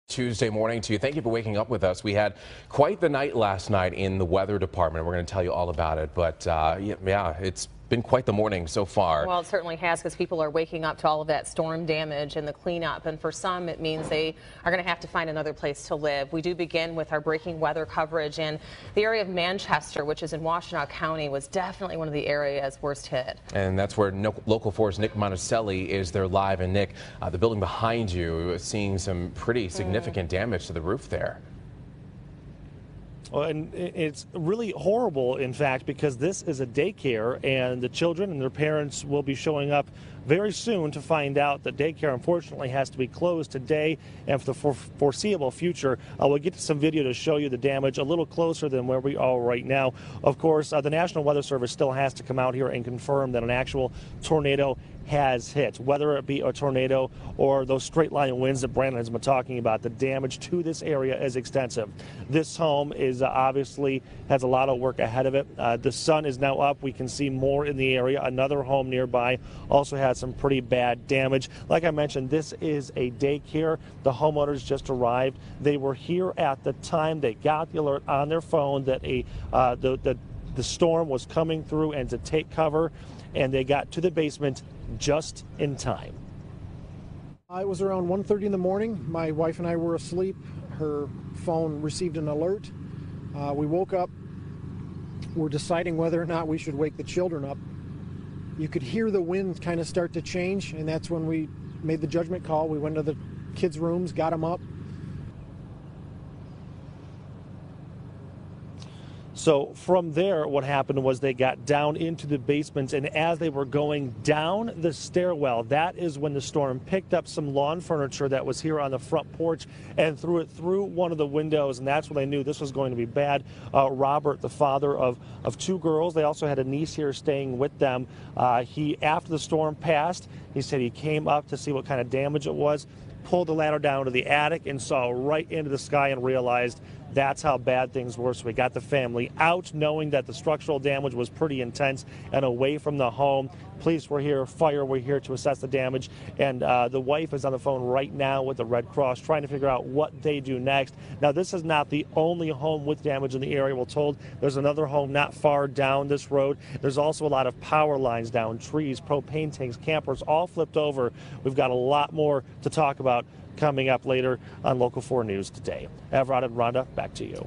Tuesday morning to you. Thank you for waking up with us. We had quite the night last night in the weather department. We're going to tell you all about it, but yeah, it's been quite the morning so far. Well, it certainly has, because people are waking up to all of that storm damage and the cleanup, and for some it means they are going to have to find another place to live. We do begin with our breaking weather coverage, and the area of Manchester, which is in Washtenaw County, was definitely one of the areas worst hit. And that's where Local 4's Nick Monticelli is there live. And Nick, the building behind you is seeing some pretty significant damage to the roof there. Well, and it's really horrible, in fact, because this is a daycare, and the children and their parents will be showing up very soon to find out that daycare, unfortunately, has to be closed today and for the foreseeable future. We'll get to some video to show you the damage a little closer than where we are right now. Of course, the National Weather Service still has to come out here and confirm that an actual tornado has hit, whether it be a tornado or those straight line winds that Brandon has been talking about. The damage to this area is extensive. This home is obviously has a lot of work ahead of it. The sun is now up. We can see more in the area. Another home nearby also has some pretty bad damage. Like I mentioned, this is a daycare. The homeowners just arrived. They were here at the time. They got the alert on their phone that the storm was coming through and to take cover, and they got to the basement just in time. It was around 1:30 in the morning. My wife and I were asleep. Her phone received an alert. We woke up. We're deciding whether or not we should wake the children up. You could hear the wind kind of start to change, and that's when we made the judgment call. We went to the kids' rooms, got them up. So from there, what happened was they got down into the basement, and as they were going down the stairwell, that is when the storm picked up some lawn furniture that was here on the front porch and threw it through one of the windows, and that's when they knew this was going to be bad. Robert, the father of two girls, they also had a niece here staying with them. After the storm passed, he said he came up to see what kind of damage it was, pulled the ladder down to the attic and saw right into the sky and realized that's how bad things were. So we got the family out, knowing that the structural damage was pretty intense, and away from the home. Police were here, fire were here to assess the damage, and the wife is on the phone right now with the Red Cross trying to figure out what they do next. Now, this is not the only home with damage in the area. We're told there's another home not far down this road. There's also a lot of power lines down, trees, propane tanks, campers, all flipped over. We've got a lot more to talk about coming up later on Local 4 News today. Evrod and Rhonda, back to you.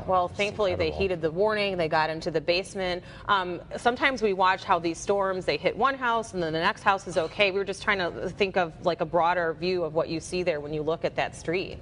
Well, thankfully they heeded the warning. They got into the basement. Sometimes we watch how these storms, they hit one house and then the next house is okay. We were just trying to think of like a broader view of what you see there when you look at that street.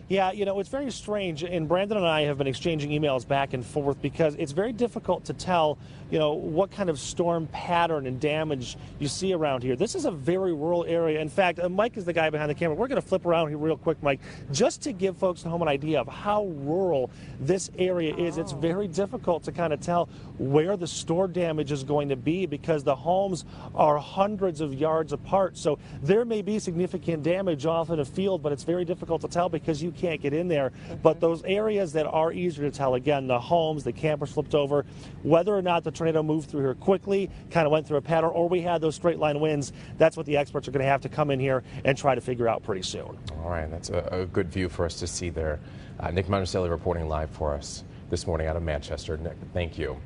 Yeah, you know, it's very strange, and Brandon and I have been exchanging emails back and forth because it's very difficult to tell, you know, what kind of storm pattern and damage you see around here. This is a very rural area. In fact, Mike is the guy behind the camera. We're going to flip around here real quick, Mike, just to give folks at home an idea of how rural this area is. It's very difficult to kind of tell where the store damage is going to be because the homes are hundreds of yards apart. So there may be significant damage off in a field, but it's very difficult to tell because you can't get in there. But those areas that are easier to tell, again, the homes, the campers flipped over, whether or not the tornado moved through here quickly, kind of went through a pattern, or we had those straight line winds, that's what the experts are going to have to come in here and try to figure out pretty soon. All right, that's a good view for us to see there. Nick Monticelli reporting live for us this morning out of Manchester. Nick, thank you.